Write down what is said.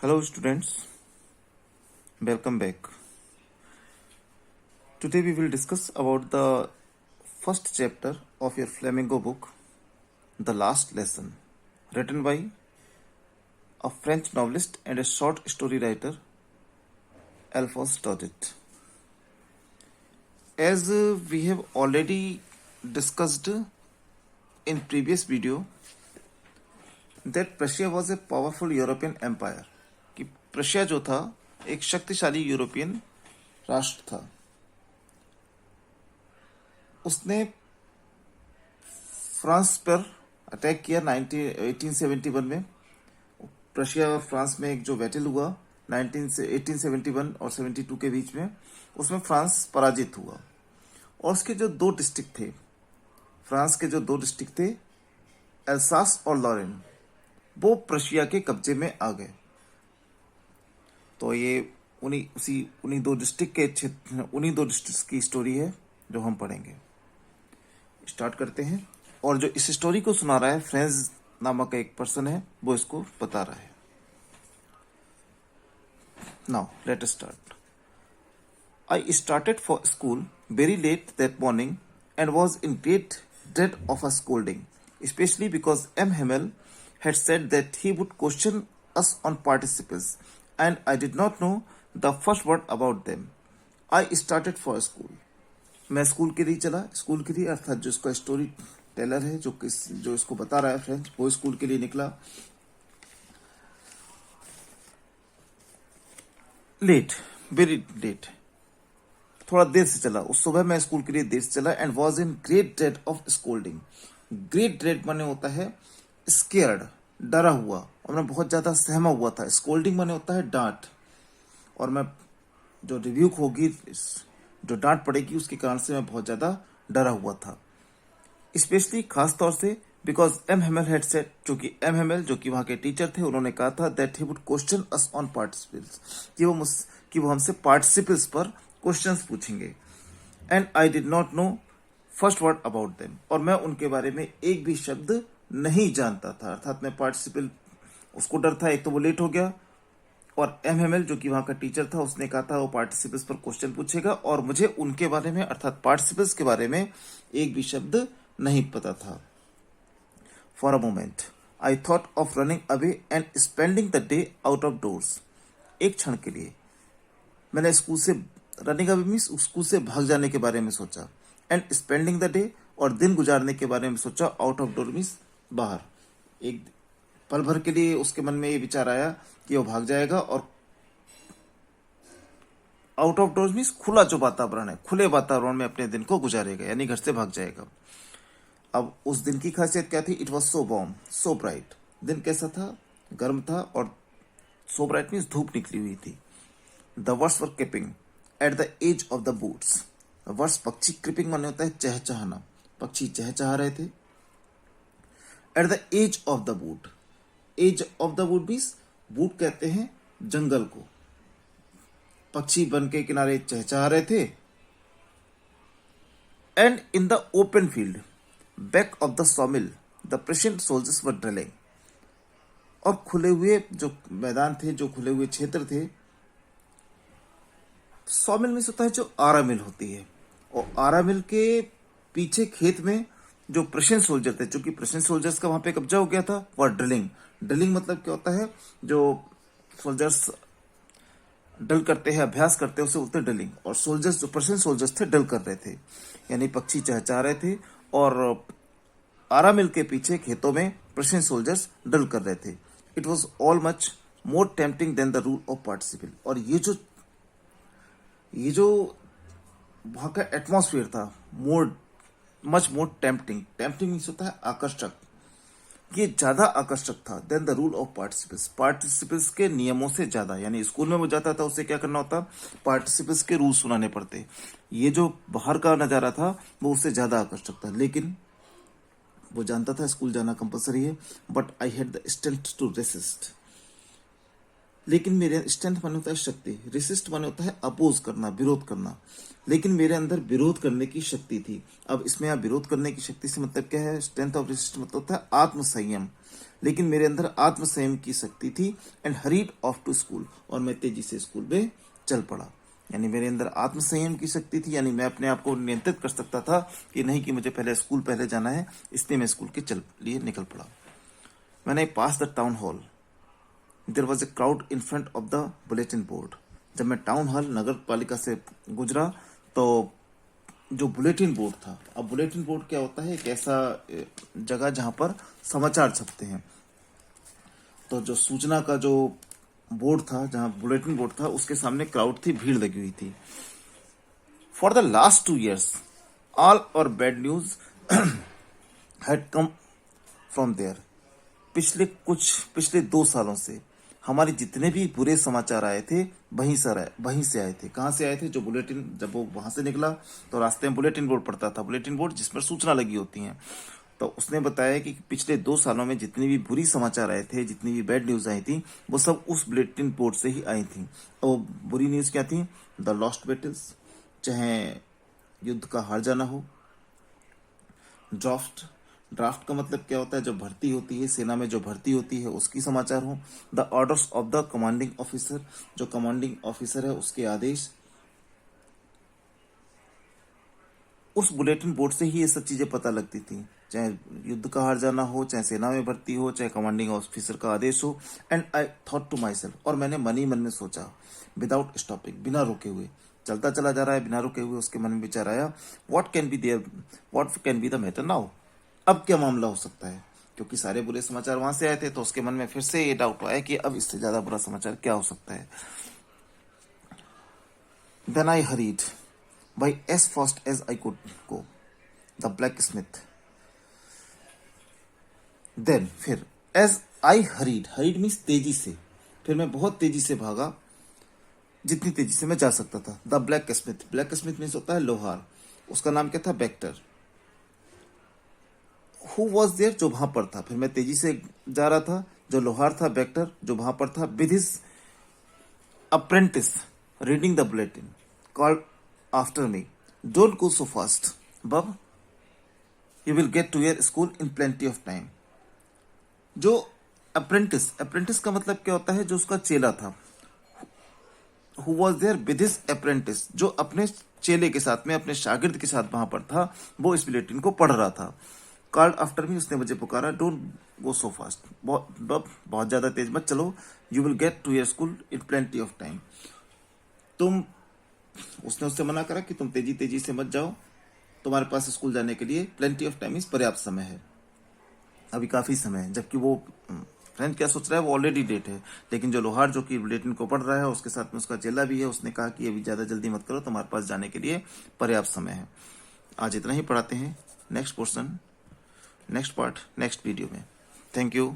Hello students, welcome back. Today we will discuss about the first chapter of your Flamingo book, The Last Lesson, written by a French novelist and a short story writer, Alphonse Daudet. As we have already discussed in previous video that Prussia was a powerful European empire, कि प्रशिया जो था एक शक्तिशाली European राष्ट्र था। उसने France पर attack किया 1871 में। प्रशिया और फ्रांस में एक जो बैटल हुआ 1871 और 72 के बीच में, उसमें फ्रांस पराजित हुआ और उसके जो दो डिस्ट्रिक्ट थे, फ्रांस के जो दो डिस्ट्रिक्ट थे एल्सास और लॉरेन, वो प्रशिया के कब्जे में आ गए। तो ये उन्हीं दो डिस्ट्रिक्ट की स्टोरी है जो हम पढ़ेंगे। स्टार्ट करते हैं। और जो इस स्टोरी को सुना रहा है फ्रेंज नामक एक पर्सन है, वो इसको बता रहा है। Now let us start. I started for school very let that morning and was in great dread of a scolding, especially because M. Hamel had said that he would question us on participles, and I did not know the first word about them. I started for school. मैं school के लिए चला। School के लिए अर्थात जो इसका story teller है, जो इसको बता रहा है फ्रेंड्स, वो स्कूल के लिए निकला। लेट, वेरी लेट, थोड़ा देर से चला। उस सुबह मैं स्कूल के लिए देर से चला। And was in great dread of scolding. Great dread माने होता है स्केयर्ड, डरा हुआ, और मैं बहुत ज्यादा सहमा हुआ था। स्कोल्डिंग माने होता है डांट, और मैं जो रिव्यू होगी, जो डांट पड़ेगी, उसके कारण से मैं बहुत ज्यादा डरा हुआ था। स्पेशली खास तौर से because M Hemal had said, चूंकि एम हेमल जो कि वहां के टीचर थे, उन्होंने कहा था that he would question us on participles, कि वो हमसे पार्टिसिपल्स पर क्वेश्चंस पूछेंगे। And I did not know first word about them, और मैं उनके बारे में एक भी शब्द नहीं जानता था। अर्थात मैं पार्टिसिपल, उसको डर था, एक तो वो लेट हो गया, और एम एम एल जो कि वहां का टीचर था, उसने कहा था वो पार्टिसिपल्स पर क्वेश्चन पूछेगा, और मुझे उनके बारे में अर्थात पार्टिसिपल्स के बारे में एक भी शब्द नहीं पता था। For a moment I thought of running away and spending the day out of doors. एक क्षण के लिए मैंने स्कूल से रनिंग अवे मीन्स स्कूल से भाग जाने के बारे में सोचा, एंड स्पेंडिंग द डे, और दिन गुजारने के बारे में सोचा। आउट ऑफ डोर मीन्स बाहर। एक पल भर के लिए उसके मन में ये विचार आया कि वो भाग जाएगा, और आउट ऑफ डोर मीन्स खुला जो वातावरण है, खुले वातावरण में अपने दिन को गुजारेगा, यानी घर से भाग जाएगा। अब उस दिन की खासियत क्या थी? It was so warm, so bright. दिन कैसा था? गर्म था, और सो ब्राइट मीन्स धूप निकली हुई थी। The birds were chirping at the edge of the woods. Birds पक्षी, क्रिपिंग माने होता है चहचहाना, पक्षी चहचहा रहे थे। At the edge of the wood, edge of the wood means wood कहते हैं जंगल को। पक्षी वन के किनारे चहचहा रहे थे। And in the open field back of the sawmill the Prussian soldiers were drilling. और खुले हुए जो मैदान थे, जो खुले हुए क्षेत्र थे, सॉमिल में होता है जो आरा मिल होती है, और आरा मिल के पीछे खेत में जो प्रशियन सोल्जर थे, क्योंकि प्रशियन सोल्जर्स का वहां पे कब्जा हो गया था, वह ड्रिलिंग। ड्रिलिंग मतलब क्या होता है? जो सोल्जर्स ड्रिल करते हैं, अभ्यास करते हैं, उसे बोलते हैं ड्रिलिंग। और सोल्जर्स, जो प्रशियन सोल्जर्स थे, ड्रिल कर रहे थे, यानी पक्षी चहचहा रहे थे, और आरा मिल के पीछे खेतों में प्रशियन सोल्जर्स ड्रिल कर रहे थे। It was all much more tempting than the rule of participle. और ये जो वहां का एटमॉस्फेयर था, much more tempting. Tempting means होता है आकर्षक, ये ज्यादा आकर्षक था than the rule of participles, participles के नियमों से ज्यादा। यानी स्कूल में वो जाता था, उसे क्या करना होता? पार्टिसिपल्स के रूल सुनाने पड़ते। ये जो बाहर का नजारा था वो उससे ज्यादा आकर्षक था। लेकिन वो जानता था स्कूल जाना कंपलसरी है, but I had the strength to resist. लेकिन मेरे स्ट्रेंथ माने होता है शक्ति, रेसिस्ट माने होता है अपोज करना, विरोध करना। लेकिन मेरे अंदर विरोध करने की शक्ति थी। अब इसमें आप विरोध करने की शक्ति से मतलब क्या है? स्ट्रेंथ ऑफ रेसिस्ट मतलब होता है आत्मसंयम। लेकिन मेरे अंदर आत्मसंयम की शक्ति थी and hurried off to school, और मैं तेजी से स्कूल में चल पड़ा। यानी मेरे अंदर आत्मसंयम की शक्ति थी, यानी मैं अपने आप को नियंत्रित कर सकता था कि नहीं कि मुझे पहले जाना है, इसलिए मैं स्कूल के लिए निकल पड़ा। When I passed the town hall, there was a crowd in front of the bulletin board. जब मैं टाउन हॉल नगर पालिका से गुजरा तो जो बुलेटिन बोर्ड था, अब बुलेटिन बोर्ड क्या होता है, एक ऐसा जगह जहां पर समाचार छपते हैं, तो जो सूचना का जो बोर्ड था, जहां बुलेटिन बोर्ड था, उसके सामने क्राउड थी, भीड़ लगी हुई थी। For the last 2 years, all our bad news had come from there. पिछले 2 सालों से हमारे जितने भी बुरे समाचार आए थे वहीं से आए थे। कहाँ से आए थे? जो बुलेटिन, जब वो वहां से निकला तो रास्ते में बुलेटिन बोर्ड पड़ता था, बुलेटिन बोर्ड जिस पर सूचना लगी होती है। तो उसने बताया कि पिछले 2 सालों में जितनी भी बुरी समाचार आए थे, जितनी भी बैड न्यूज आई थी, वो सब उस बुलेटिन बोर्ड से ही आई थी। और बुरी न्यूज क्या थी? द लॉस्ट बैटल्स, चाहे युद्ध का हार जाना हो। ड्राफ्ट का मतलब क्या होता है? जो भर्ती होती है, सेना में जो भर्ती होती है उसकी समाचार हो। The orders of the commanding officer, जो कमांडिंग ऑफिसर है उसके आदेश। उस बुलेटिन बोर्ड से ही ये सब चीजें पता लगती थी, चाहे युद्ध का हार जाना हो, चाहे सेना में भर्ती हो, चाहे कमांडिंग ऑफिसर का आदेश हो। And I thought to myself, और मैंने मन ही मन में सोचा, विदाउट स्टॉपिंग, बिना रुके हुए चलता चला जा रहा है, बिना रुके हुए उसके मन में विचार आया, what can be the matter now, अब क्या मामला हो सकता है? क्योंकि सारे बुरे समाचार वहां से आए थे, तो उसके मन में फिर से ये डाउट आया कि अब इससे ज्यादा बुरा समाचार क्या हो सकता है। Then I hurried by as fast as I could go, the blacksmith. Then फिर as I hurried means तेजी से, फिर मैं बहुत तेजी से भागा, जितनी तेजी से मैं जा सकता था। द ब्लैक स्मिथ मीन्स होता है लोहार, उसका नाम क्या था? बेक्टर। हु वॉज देयर, जो वहां पर था। फिर मैं तेजी से जा रहा था, जो लोहार था बेक्टर, जो वहां पर था, with his apprentice reading the bulletin, called after me, don't go so fast bub, you will get to your school in plenty of time. जो अप्रेंटिस का मतलब क्या होता है? जो उसका चेला था। Who was there with his apprentice, जो अपने चेले के साथ में, अपने शागिर्द के साथ वहां पर था, वो इस बुलेटिन को पढ़ रहा था। कॉल्ड आफ्टर मी, उसने मुझे पुकारा, डोंट गो सो फास्ट, बहुत ज्यादा तेज मत चलो, you will get to your school in plenty of time, उसने उससे मना करा कि तुम तेजी से मत जाओ, तुम्हारे पास स्कूल जाने के लिए प्लेंटी ऑफ टाइम, इस पर्याप्त समय है, अभी काफी समय है। जबकि वो फ्रेंड क्या सोच रहा है? वो ऑलरेडी लेट है। लेकिन जो लोहार, जो कि बुलेटिन को पढ़ रहा है, उसके साथ में उसका चेला भी है, उसने कहा कि अभी ज्यादा जल्दी मत करो, तुम्हारे पास जाने के लिए पर्याप्त समय है। आज इतना ही पढ़ाते हैं, next portion, next part next video में। Thank you.